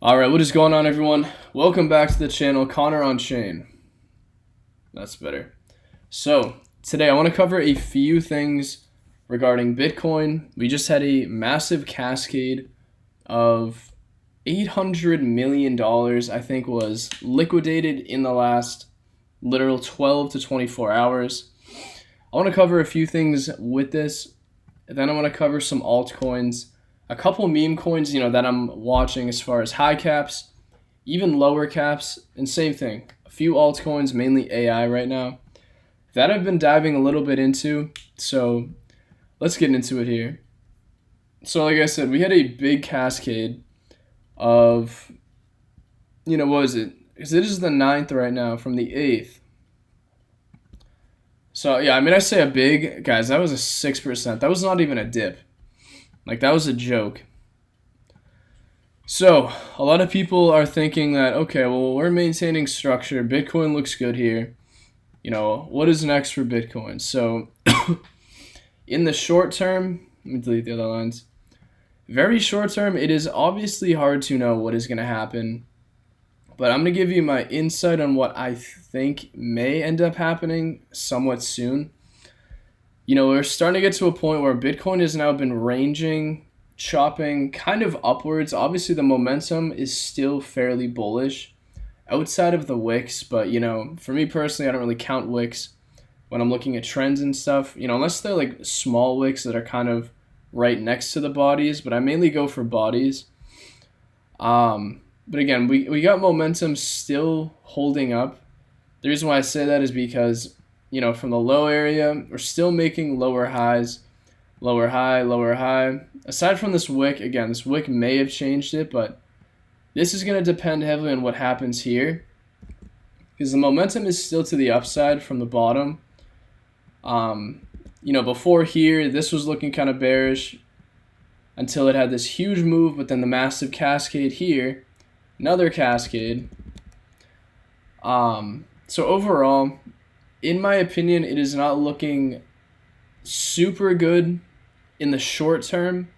Alright, what is going on, everyone? Welcome back to the channel, Connor on Chain. That's better. So, today I want to cover a few things regarding Bitcoin. We just had a massive cascade of $800 million, I think, was liquidated in the last literal 12 to 24 hours. I want to cover a few things with this. Then I want to cover some altcoins. A couple meme coins, that I'm watching as far as high caps, even lower caps, and same thing. A few altcoins, mainly AI right now, that I've been diving a little bit into. So let's get into it here. So like I said, we had a big cascade of, what was it? Because it is the 9th right now from the 8th. So yeah, I say a big, guys, that was a 6%. That was not even a dip. Like, that was a joke. So, a lot of people are thinking that, okay, well, we're maintaining structure. Bitcoin looks good here. What is next for Bitcoin? So, in the short term, let me delete the other lines. Very short term, it is obviously hard to know what is going to happen. But I'm going to give you my insight on what I think may end up happening somewhat soon. We're starting to get to a point where Bitcoin has now been ranging, chopping kind of upwards. Obviously, the momentum is still fairly bullish outside of the wicks. But, for me personally, I don't really count wicks when I'm looking at trends and stuff, unless they're like small wicks that are kind of right next to the bodies. But I mainly go for bodies. But again, we got momentum still holding up. The reason why I say that is because from the low area, we're still making lower highs, lower high, lower high. Aside from this wick, again, this wick may have changed it, but this is going to depend heavily on what happens here, because the momentum is still to the upside from the bottom. Before here, this was looking kind of bearish until it had this huge move, but then the massive cascade here, another cascade. So overall, in my opinion, it is not looking super good in the short term.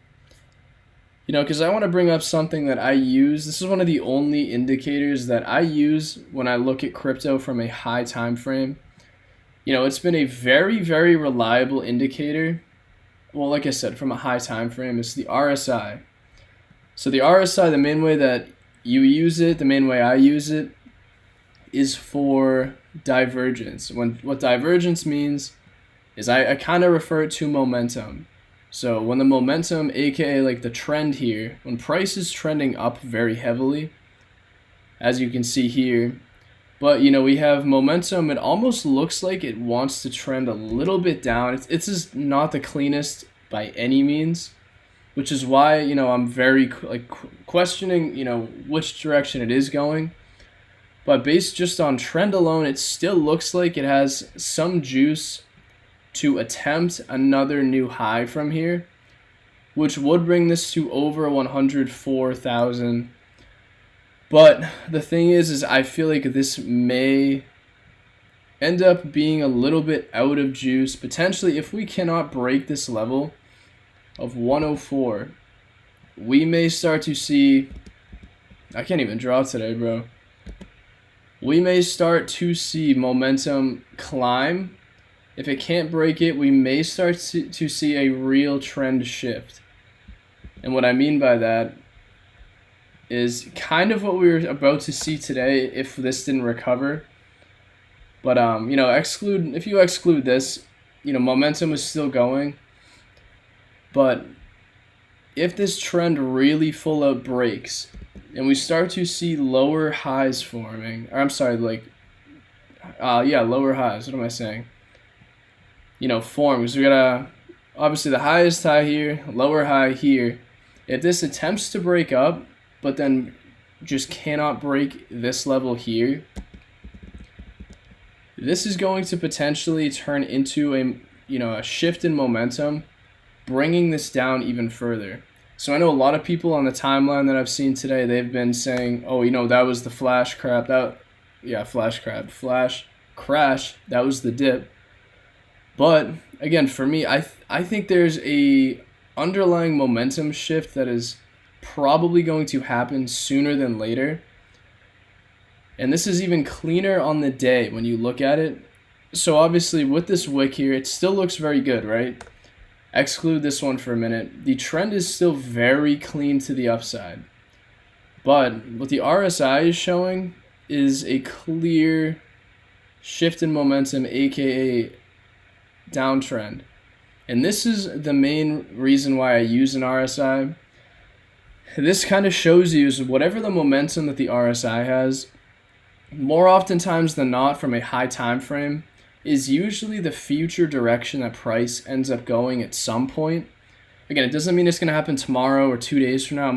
Because I want to bring up something that I use. This is one of the only indicators that I use when I look at crypto from a high time frame. It's been a very, very reliable indicator. Well, like I said, from a high time frame, it's the RSI. So the RSI, the main way that you use it, the main way I use it, is for divergence. What divergence means is I kind of refer to momentum. So when the momentum, aka like the trend here, when price is trending up very heavily, as you can see here, but we have momentum, it almost looks like it wants to trend a little bit down. It's just not the cleanest by any means, which is why I'm very questioning which direction it is going. But based just on trend alone, it still looks like it has some juice to attempt another new high from here, which would bring this to over 104,000. But the thing is I feel like this may end up being a little bit out of juice. Potentially, if we cannot break this level of 104, we may start to see... I can't even draw today, bro. We may start to see momentum climb. If it can't break it, we may start to see a real trend shift. And what I mean by that is kind of what we were about to see today if this didn't recover. But, if you exclude this, momentum is still going. But if this trend really full out breaks, and we start to see lower highs forming, or I'm sorry, lower highs, what am I saying? Form, because we got obviously the highest high here, lower high here. If this attempts to break up, but then just cannot break this level here, this is going to potentially turn into a shift in momentum, bringing this down even further. So I know a lot of people on the timeline that I've seen today, they've been saying, oh, that was the flash crash, that was the dip. But again, for me, I think there's a underlying momentum shift that is probably going to happen sooner than later. And this is even cleaner on the day when you look at it. So obviously with this wick here, it still looks very good, right? Exclude this one for a minute. The trend is still very clean to the upside. But what the RSI is showing is a clear shift in momentum, aka downtrend. And this is the main reason why I use an RSI. This kind of shows you is whatever the momentum that the RSI has, more oftentimes than not from a high time frame, is usually the future direction that price ends up going at some point. Again, it doesn't mean it's going to happen tomorrow or 2 days from now.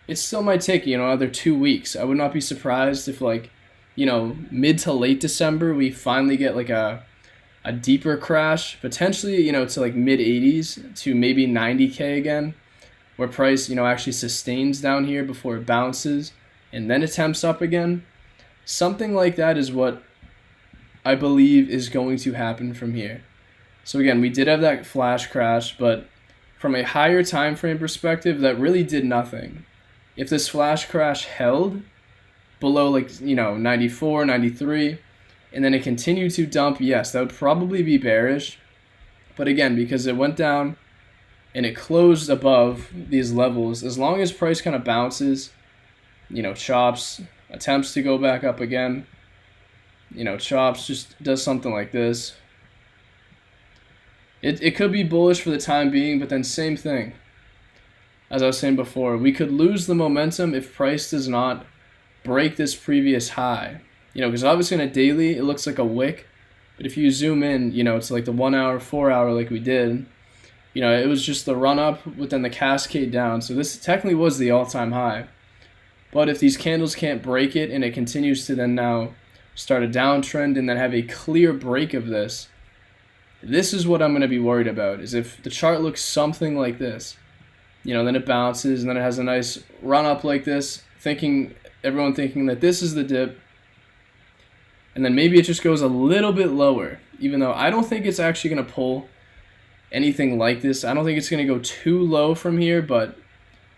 It still might take, another 2 weeks. I would not be surprised if mid to late December, we finally get like a deeper crash, potentially, to like mid 80s to maybe 90K again, where price, actually sustains down here before it bounces and then attempts up again. Something like that is what I believe is going to happen from here. So again, we did have that flash crash, but from a higher time frame perspective, that really did nothing. If this flash crash held below 94, 93, and then it continued to dump, yes, that would probably be bearish. But again, because it went down and it closed above these levels, as long as price kind of bounces, chops, attempts to go back up again, chops, just does something like this. It could be bullish for the time being, but then same thing. As I was saying before, we could lose the momentum if price does not break this previous high. Because obviously in a daily, it looks like a wick. But if you zoom in, it's like the 1 hour, 4 hour like we did. It was just the run up with then the cascade down. So this technically was the all-time high. But if these candles can't break it and it continues to then now start a downtrend and then have a clear break of this, this is what I'm going to be worried about, is if the chart looks something like this, then it bounces and then it has a nice run up like this, everyone thinking that this is the dip, and then maybe it just goes a little bit lower, even though I don't think it's actually going to pull anything like this. I don't think it's going to go too low from here, but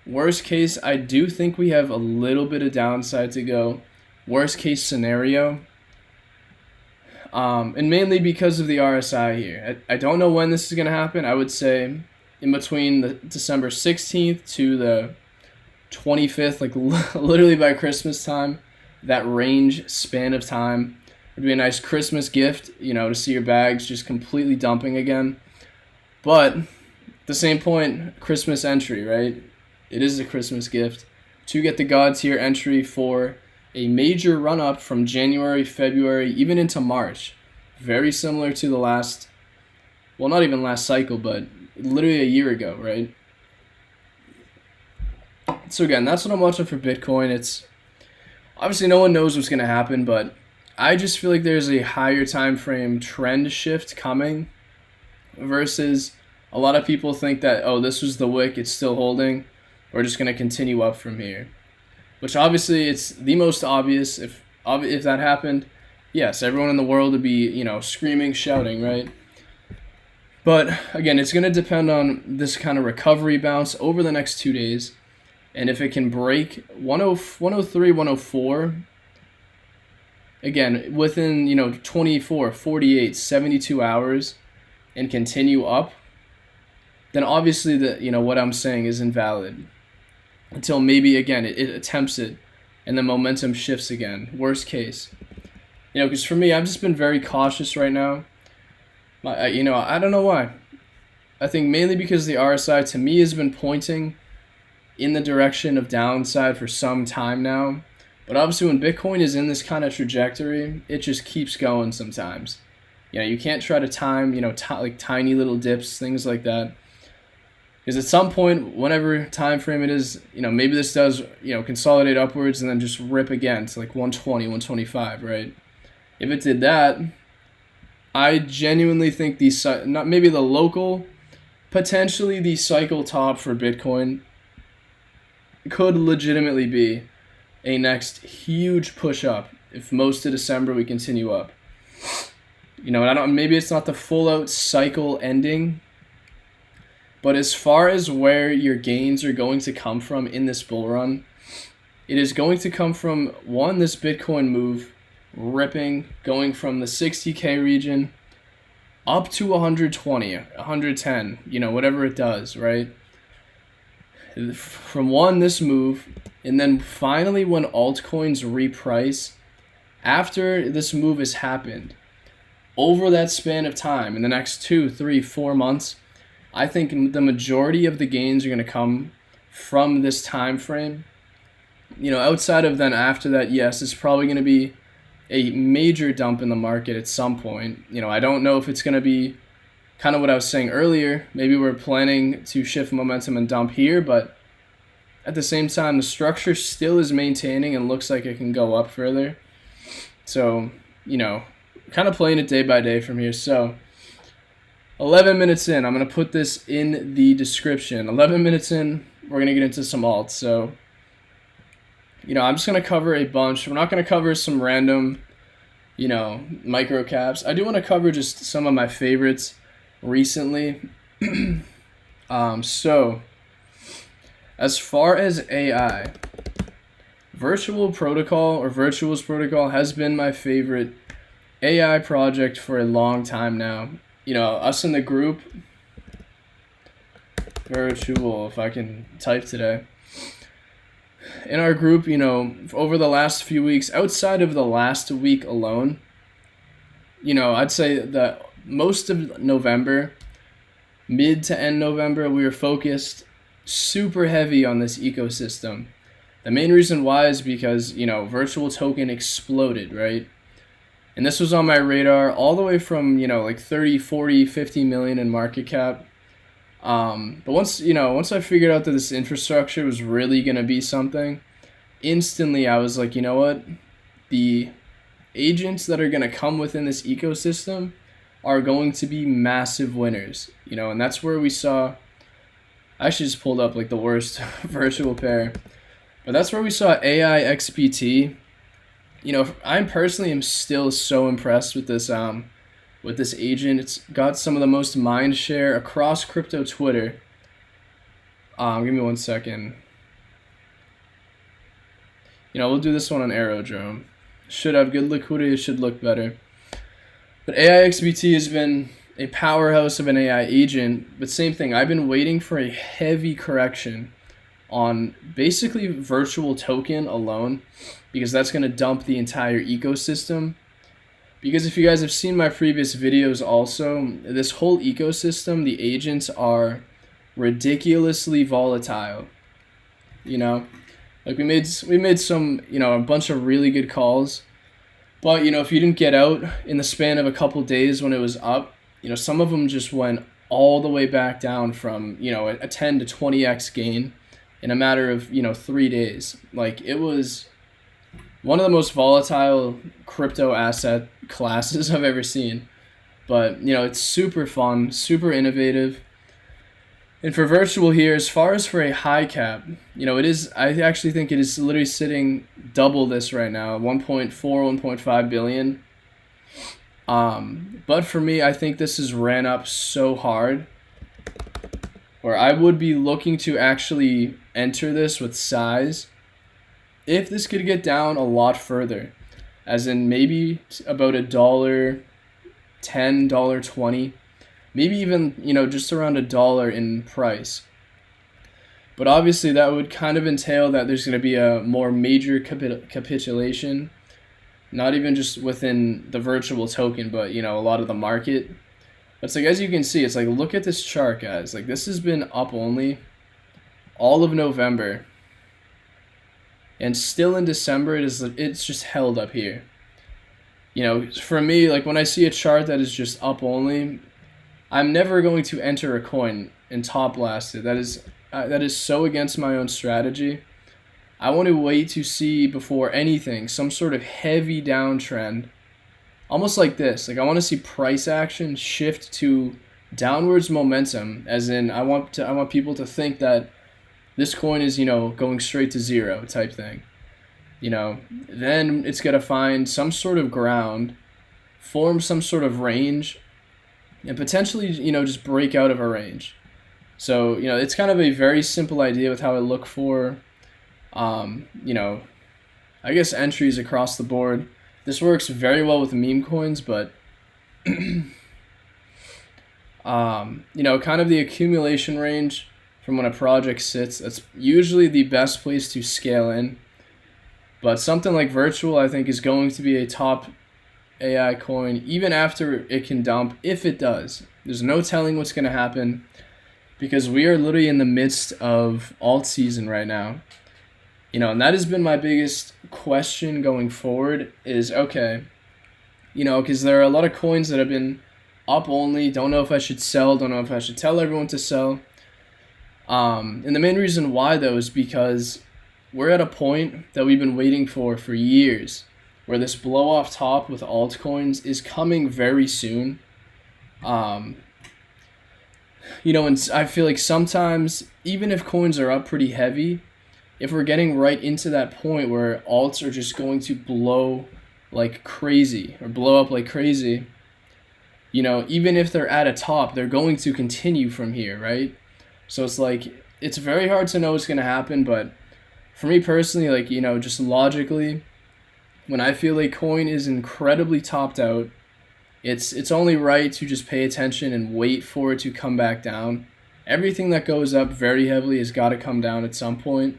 worst case, I do think we have a little bit of downside to go. Worst case scenario. And mainly because of the RSI here. I don't know when this is going to happen. I would say in between the December 16th to the 25th, like literally by Christmas time, that range span of time would be a nice Christmas gift, to see your bags just completely dumping again. But at the same point, Christmas entry, right? It is a Christmas gift to get the God tier entry for a major run up from January, February, even into March. Very similar to the last, well, not even last cycle, but literally a year ago, right? So again, that's what I'm watching for Bitcoin. It's obviously no one knows what's going to happen, but I just feel like there's a higher time frame trend shift coming versus a lot of people think that, oh, this was the wick, it's still holding. We're just going to continue up from here. Which obviously it's the most obvious. If that happened, yes, everyone in the world would be, screaming, shouting, right? But again, it's going to depend on this kind of recovery bounce over the next 2 days. And if it can break 103, 104, again, within, 24, 48, 72 hours and continue up, then obviously what I'm saying is invalid. Until maybe, again, it attempts it and the momentum shifts again. Worst case. Because for me, I've just been very cautious right now. I don't know why. I think mainly because the RSI, to me, has been pointing in the direction of downside for some time now. But obviously, when Bitcoin is in this kind of trajectory, it just keeps going sometimes. You can't try to time, like tiny little dips, things like that. Because at some point, whatever time frame it is, maybe this does, consolidate upwards and then just rip again to like 120, 125, right? If it did that, I genuinely think not maybe the local, potentially the cycle top for Bitcoin could legitimately be a next huge push up if most of December we continue up. And maybe it's not the full out cycle ending, But as far as where your gains are going to come from in this bull run, it is going to come from, one, this Bitcoin move ripping, going from the 60K region up to 120, 110, whatever it does, right? From one, this move, and then finally when altcoins reprice, after this move has happened, over that span of time, in the next 2, 3, 4 months, I think the majority of the gains are going to come from this time frame. Outside of then after that, yes, it's probably going to be a major dump in the market at some point. I don't know if it's going to be kind of what I was saying earlier. Maybe we're planning to shift momentum and dump here, but at the same time, the structure still is maintaining and looks like it can go up further. So, kind of playing it day by day from here. So 11 minutes in, I'm going to put this in the description. 11 minutes in, we're going to get into some alts. So, I'm just going to cover a bunch. We're not going to cover some random, micro caps. I do want to cover just some of my favorites recently. So, as far as AI, Virtual Protocol has been my favorite AI project for a long time now. Us in the group, Virtual, if I can type today. In our group, over the last few weeks, outside of the last week alone, I'd say that most of November, mid to end November, we were focused super heavy on this ecosystem. The main reason why is because, Virtual Token exploded, right? And this was on my radar all the way from, like 30, 40, 50 million in market cap. But once I figured out that this infrastructure was really going to be something, instantly I was like, you know what? The agents that are going to come within this ecosystem are going to be massive winners, and that's where we saw, I actually just pulled up like the worst virtual pair, but that's where we saw AI XBT. I personally am still so impressed with this agent. It's got some of the most mind share across crypto Twitter. Give me 1 second. We'll do this one on Aerodrome. Should have good liquidity, should look better. But AI XBT has been a powerhouse of an AI agent, but same thing. I've been waiting for a heavy correction on basically Virtual Token alone, because that's going to dump the entire ecosystem. Because if you guys have seen my previous videos also, this whole ecosystem, the agents are ridiculously volatile. Like we made some, a bunch of really good calls. But, if you didn't get out in the span of a couple days when it was up, some of them just went all the way back down from, a 10 to 20x gain in a matter of, 3 days. Like, it was one of the most volatile crypto asset classes I've ever seen. But, it's super fun, super innovative. And for Virtual here, as far as for a high cap, I actually think it is literally sitting double this right now, 1.4, 1.5 billion. But for me, I think this has ran up so hard where I would be looking to actually enter this with size if this could get down a lot further, as in maybe about $1.10, $1.20. Maybe even, just around $1 in price. But obviously that would kind of entail that there's going to be a more major capitulation, not even just within the Virtual Token, but, a lot of the market. But it's like, as you can see, it's like, look at this chart, guys. Like, this has been up only all of November. And still in December, it's just held up here. For me, like, when I see a chart that is just up only, I'm never going to enter a coin and top blast it. That is so against my own strategy. I want to wait to see before anything some sort of heavy downtrend, almost like this. Like, I want to see price action shift to downwards momentum, as in I want people to think that this coin is going straight to zero type thing. Then it's got to find some sort of ground, form some sort of range, and potentially, just break out of a range. So, it's kind of a very simple idea with how I look for, you know, I guess entries across the board. This works very well with meme coins, but, kind of the accumulation range from when a project sits, that's usually the best place to scale in. But something like virtual, I think, is going to be a top AI coin even after it can dump, if it does. There's no telling what's going to happen because we are literally in the midst of alt season right now. And that has been my biggest question going forward is, okay, because there are a lot of coins that have been up only, don't know if I should sell, don't know if I should tell everyone to sell. And the main reason why, though, is because we're at a point that we've been waiting for years, where this blow off top with altcoins is coming very soon. And I feel like sometimes, even if coins are up pretty heavy, if we're getting right into that point where alts are just going to blow like crazy or blow up like crazy, even if they're at a top, they're going to continue from here, right? So it's like, it's very hard to know what's going to happen, but for me personally, like, just logically, when I feel a coin is incredibly topped out, it's only right to just pay attention and wait for it to come back down. Everything that goes up very heavily has got to come down at some point.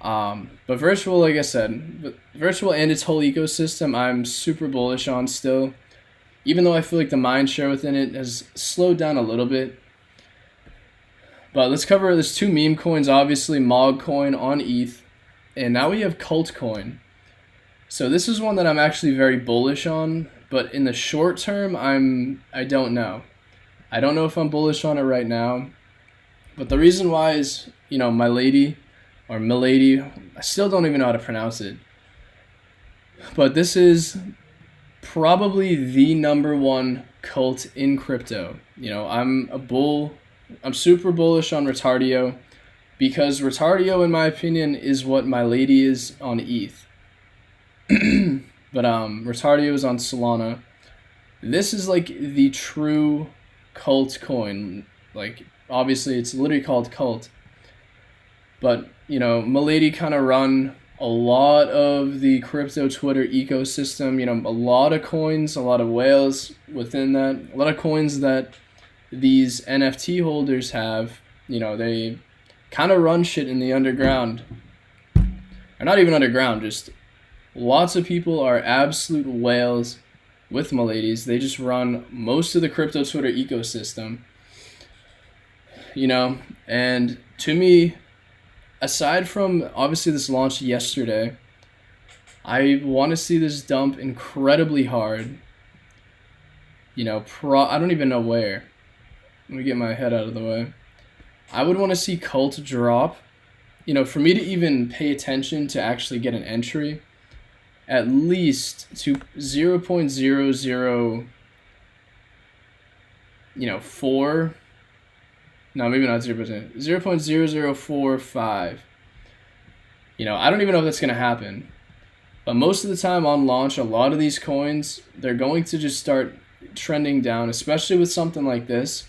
But virtual, like I said, virtual and its whole ecosystem, I'm super bullish on still. Even though I feel like the mind share within it has slowed down a little bit. But let's cover, there's two meme coins, obviously, Mog Coin on ETH. And now we have ALTCOIN. So this is one that I'm actually very bullish on. But in the short term, I don't know. I don't know if I'm bullish on it right now. But the reason why is, my lady, or milady, I still don't even know how to pronounce it. But this is probably the number one cult in crypto. I'm super bullish on Retardio because Retardio, in my opinion, is what my lady is on ETH. But Retardio is on Solana. This is like the true cult coin. Like, obviously, it's literally called cult. But, Milady kind of run a lot of the crypto Twitter ecosystem. A lot of coins, a lot of whales within that. A lot of coins that these NFT holders have. They kind of run shit in the underground. Or not even underground, just lots of people are absolute whales with Miladies. They just run most of the crypto Twitter ecosystem. And to me, aside from obviously this launched yesterday, I want to see this dump incredibly hard. I don't even know where. Let me get my head out of the way. I would want to see Cult drop. For me to even pay attention to actually get an entry, at least to 0.00, 4. No, maybe not 0%. 0.0045. I don't even know if that's going to happen. But most of the time on launch, a lot of these coins, they're going to just start trending down, especially with something like this,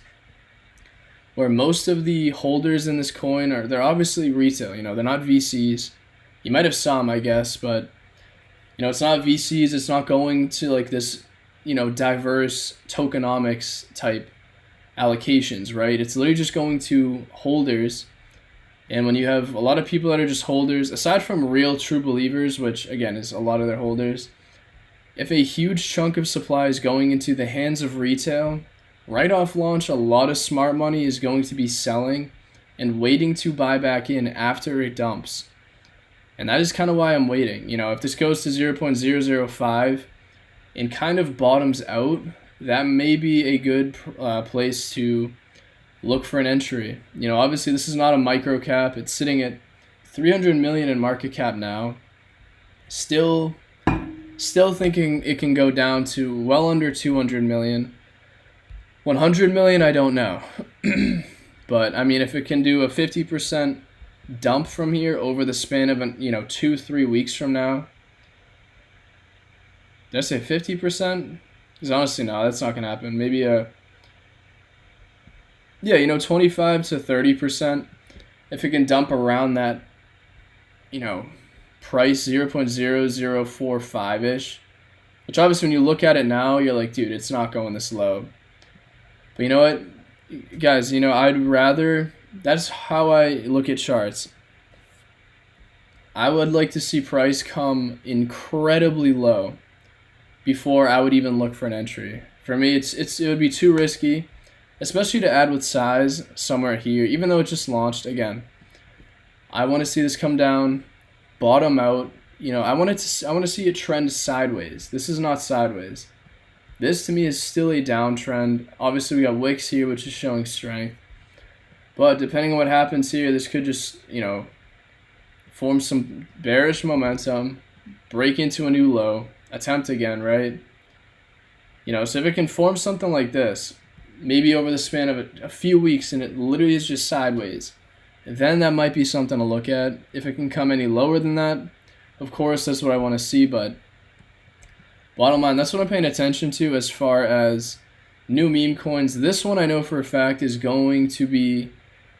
where most of the holders in this coin they're obviously retail. They're not VCs. You might have some, I guess, but, it's not VCs. It's not going to like this, diverse tokenomics type allocations, right? It's literally just going to holders. And when you have a lot of people that are just holders, aside from real true believers, which again is a lot of their holders, if a huge chunk of supply is going into the hands of retail, right off launch, a lot of smart money is going to be selling and waiting to buy back in after it dumps. And that is kind of why I'm waiting. If this goes to 0.005 and kind of bottoms out, that may be a good place to look for an entry. Obviously this is not a micro cap. It's sitting at 300 million in market cap now. Still thinking it can go down to well under 200 million. 100 million, I don't know. But I mean, if it can do a 50% dump from here over the span of 2-3 weeks from now. Did I say 50%? Because honestly, no, that's not going to happen. Maybe Yeah, 25 to 30%. If it can dump around that, you know, price 0.0045 ish, which obviously when you look at it now, you're like, dude, it's not going this low. But you know what, guys, I'd rather, that's how I look at charts. I would like to see price come incredibly low before I would even look for an entry. For me, it would be too risky, especially to add with size somewhere here, even though it just launched again. I want to see this come down, bottom out. I want to see it trend sideways. This is not sideways. This to me is still a downtrend. Obviously, we got wicks here, which is showing strength. But depending on what happens here, this could just, form some bearish momentum, break into a new low, attempt again, right? So if it can form something like this, maybe over the span of a few weeks and it literally is just sideways, then that might be something to look at. If it can come any lower than that, of course, that's what I want to see, but bottom line, that's what I'm paying attention to as far as new meme coins. This one I know for a fact is going to be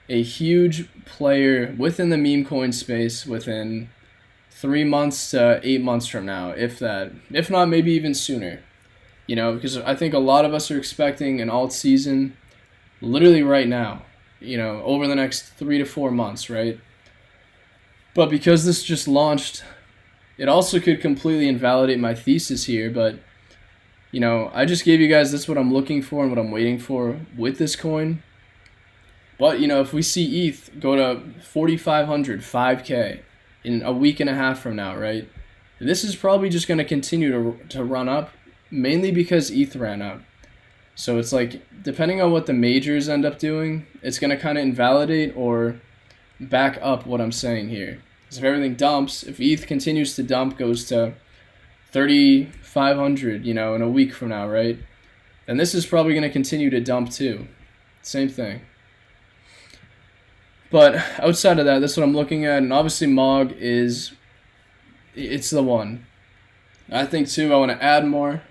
a huge player within the meme coin space within 3 months to 8 months from now, if that. If not, maybe even sooner. Because I think a lot of us are expecting an alt season literally right now, over the next 3 to 4 months, right? But because this just launched, it also could completely invalidate my thesis here, but I just gave you guys that's what I'm looking for and what I'm waiting for with this coin. But if we see ETH go to 4,500, 5K in a week and a half from now, right? This is probably just going to continue to run up, mainly because ETH ran up. So it's like, depending on what the majors end up doing, it's going to kind of invalidate or back up what I'm saying here. Because if everything dumps, if ETH continues to dump, goes to 3,500, in a week from now, right? Then this is probably going to continue to dump too. Same thing. But outside of that, that's what I'm looking at. And obviously MOG it's the one. I think too, I want to add more.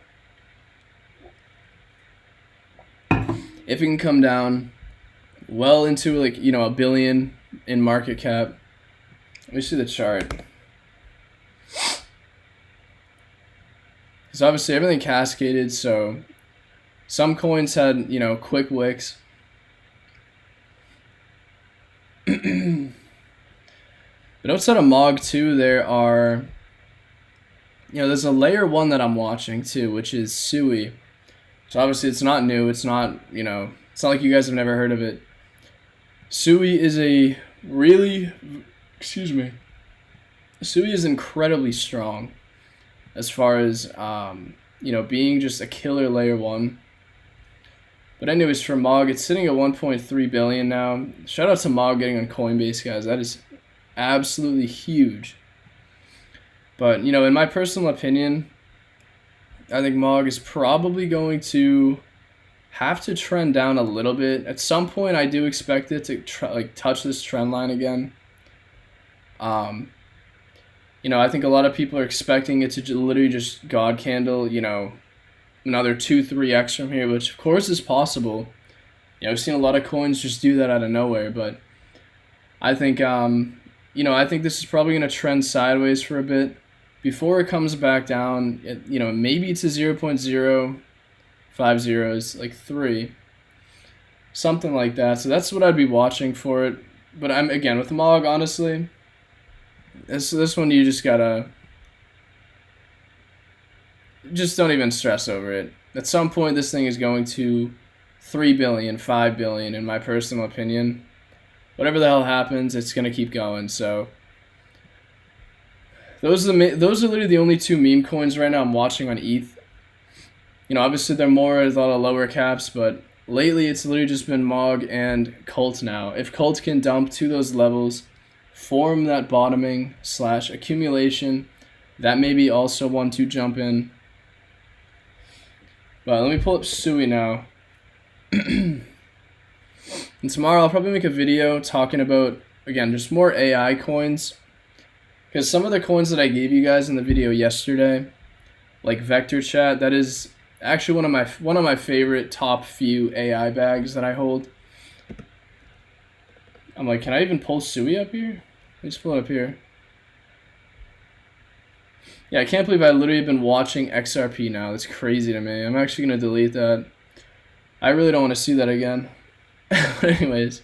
If it can come down well into like, $1 billion in market cap. Let me see the chart. Because obviously everything cascaded, so some coins had, quick wicks. But outside of MOG too, there are, there's a layer 1 that I'm watching too, which is SUI. So obviously it's not new. It's not, it's not like you guys have never heard of it. SUI is SUI is incredibly strong as far as, being just a killer layer 1. But anyways, for MOG, it's sitting at 1.3 billion now. Shout out to MOG getting on Coinbase, guys. That is absolutely huge. But, in my personal opinion, I think MOG is probably going to have to trend down a little bit. At some point, I do expect it to touch this trend line again. I think a lot of people are expecting it to literally just God candle, another 2-3x from here, which of course is possible. I've seen a lot of coins just do that out of nowhere, but I think, I think this is probably going to trend sideways for a bit before it comes back down. Maybe it's a 0.050, like 3, something like that. So that's what I'd be watching for it. But again, with MOG, honestly, this one you just gotta, just don't even stress over it. At some point, this thing is going to 3 billion, 5 billion, in my personal opinion. Whatever the hell happens, it's going to keep going. So those are literally the only 2 meme coins right now I'm watching on ETH. Obviously they're more a lot of lower caps, but lately it's literally just been MOG and Cult now. If Cult can dump to those levels, form that bottoming / accumulation, that may be also one to jump in. But let me pull up SUI now. And tomorrow I'll probably make a video talking about, again, just more AI coins. Because some of the coins that I gave you guys in the video yesterday, like Vector Chat, that is actually one of my favorite top few AI bags that I hold. I'm like, can I even pull Sui up here? Let's pull it up here. Yeah, I can't believe I literally have been watching XRP now. That's crazy to me. I'm actually going to delete that. I really don't want to see that again. But anyways.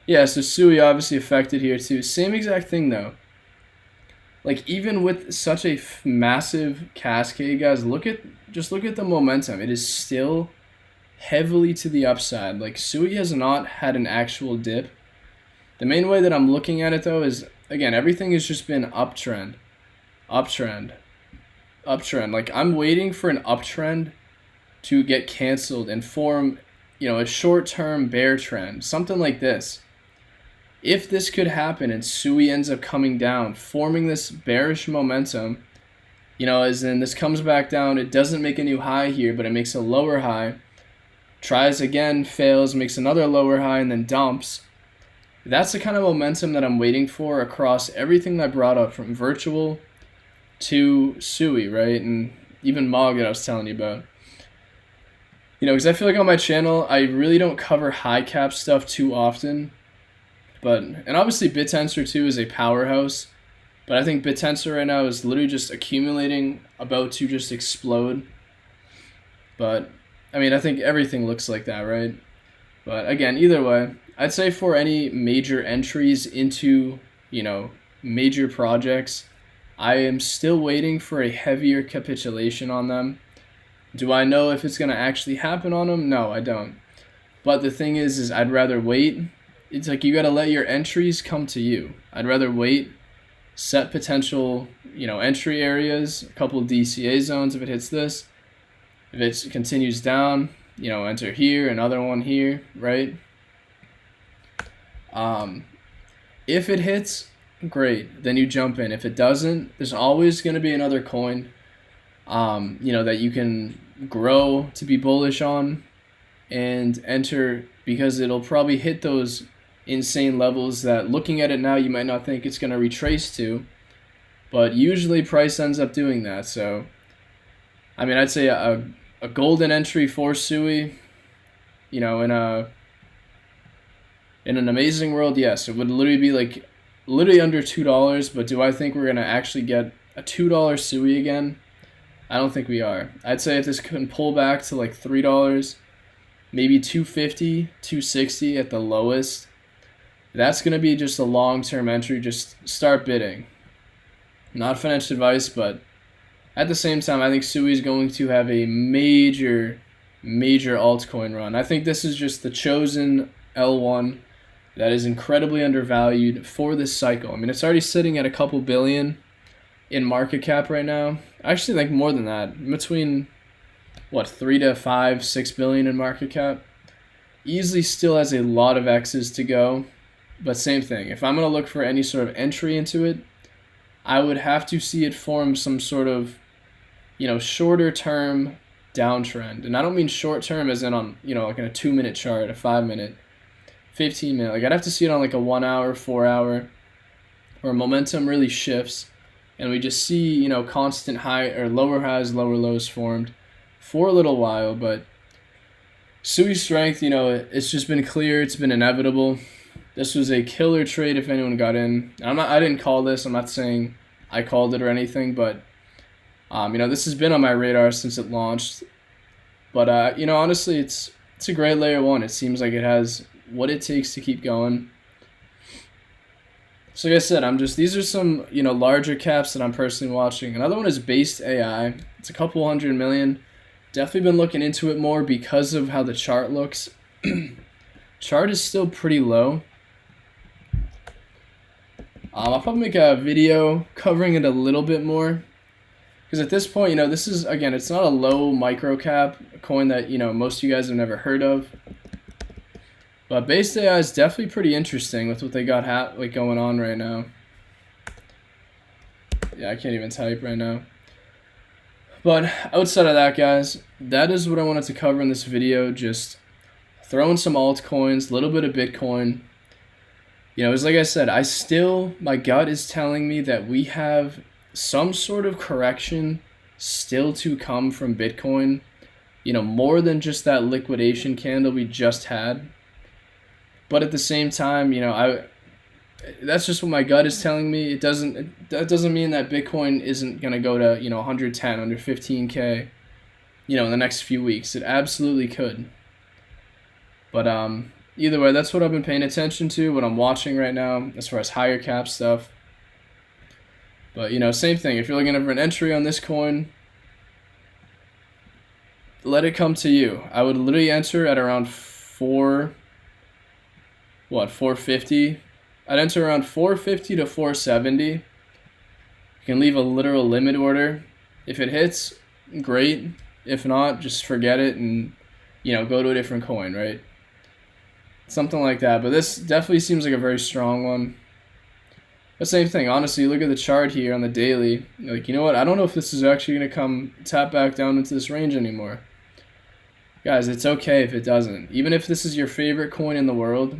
Yeah, so Sui obviously affected here too. Same exact thing though. Like even with such a massive cascade, guys, just look at the momentum. It is still heavily to the upside. Like Sui has not had an actual dip. The main way that I'm looking at it though is, again, everything has just been uptrend. Uptrend. Uptrend. Like I'm waiting for an uptrend to get canceled and form, a short-term bear trend. Something like this. If this could happen and Sui ends up coming down, forming this bearish momentum, as in this comes back down, it doesn't make a new high here, but it makes a lower high, tries again, fails, makes another lower high, and then dumps. That's the kind of momentum that I'm waiting for across everything that I brought up, from virtual to Sui, right? And even Mog that I was telling you about. Because I feel like on my channel, I really don't cover high cap stuff too often. And obviously BitTensor too is a powerhouse. But I think BitTensor right now is literally just accumulating, about to just explode. But, I think everything looks like that, right? But again, either way, I'd say for any major entries into, major projects, I am still waiting for a heavier capitulation on them. Do I know if it's going to actually happen on them? No, I don't. But the thing is I'd rather wait. It's like you got to let your entries come to you. I'd rather wait, set potential, entry areas, a couple of DCA zones if it hits this. If it continues down, enter here, another one here, right? If it hits, great, then you jump in. If it doesn't, there's always going to be another coin, that you can grow to be bullish on and enter, because it'll probably hit those insane levels that, looking at it now, you might not think it's going to retrace to, but usually price ends up doing that. So, I'd say a golden entry for Sui, in an amazing world, yes, it would literally be like literally under $2. But do I think we're gonna actually get a $2 Sui again? I don't think we are. I'd say if this can pull back to like $3, maybe $2.50, $2.60 at the lowest, that's gonna be just a long-term entry. Just start bidding. Not financial advice, but at the same time, I think Sui is going to have a major altcoin run. I think this is just the chosen L1 that is incredibly undervalued for this cycle. It's already sitting at a couple billion in market cap right now. I actually think more than that, between 3 to 5, 6 billion in market cap. Easily still has a lot of X's to go, but same thing. If I'm going to look for any sort of entry into it, I would have to see it form some sort of, shorter term downtrend. And I don't mean short term as in on, like in a 2-minute chart, a 5-minute, 15-minute. Like I'd have to see it on like a 1 hour, 4 hour, where momentum really shifts and we just see, constant high or lower highs, lower lows formed for a little while. But Sui's strength, it's just been clear, it's been inevitable. This was a killer trade if anyone got in. I didn't call this. I'm not saying I called it or anything, but this has been on my radar since it launched. But honestly, it's a great layer one. It seems like it has what it takes to keep going. So like I said, these are some larger caps that I'm personally watching. Another one is Based AI. It's a couple $100 million. Definitely been looking into it more because of how the chart looks. Chart is still pretty low. I'll probably make a video covering it a little bit more, because at this point, this is, again, it's not a low micro cap, a coin that, most of you guys have never heard of. But Based AI is definitely pretty interesting with what they got going on right now. Yeah, I can't even type right now. But outside of that, guys, that is what I wanted to cover in this video. Just throwing some altcoins, a little bit of Bitcoin. It's like I said, my gut is telling me that we have some sort of correction still to come from Bitcoin. More than just that liquidation candle we just had. But at the same time, that's just what my gut is telling me. That doesn't mean that Bitcoin isn't going to go to, 110, under 15K, in the next few weeks. It absolutely could. But either way, that's what I've been paying attention to, what I'm watching right now as far as higher cap stuff. But, same thing. If you're looking for an entry on this coin, let it come to you. I would literally enter at around 450. I'd enter around 450 to 470. You can leave a literal limit order. If it hits, great. If not, just forget it and, go to a different coin, right? Something like that. But this definitely seems like a very strong one. The same thing, honestly, look at the chart here on the daily. Like, you know what? I don't know if this is actually going to tap back down into this range anymore. Guys, it's okay if it doesn't. Even if this is your favorite coin in the world,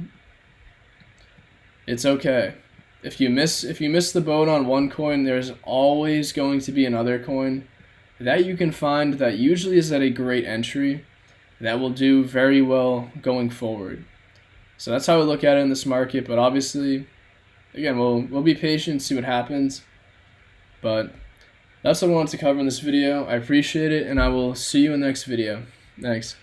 it's okay. If you miss the boat on one coin, there's always going to be another coin that you can find that usually is at a great entry that will do very well going forward. So that's how I look at it in this market. But obviously, again, we'll be patient, see what happens. But that's what I wanted to cover in this video. I appreciate it, and I will see you in the next video. Thanks.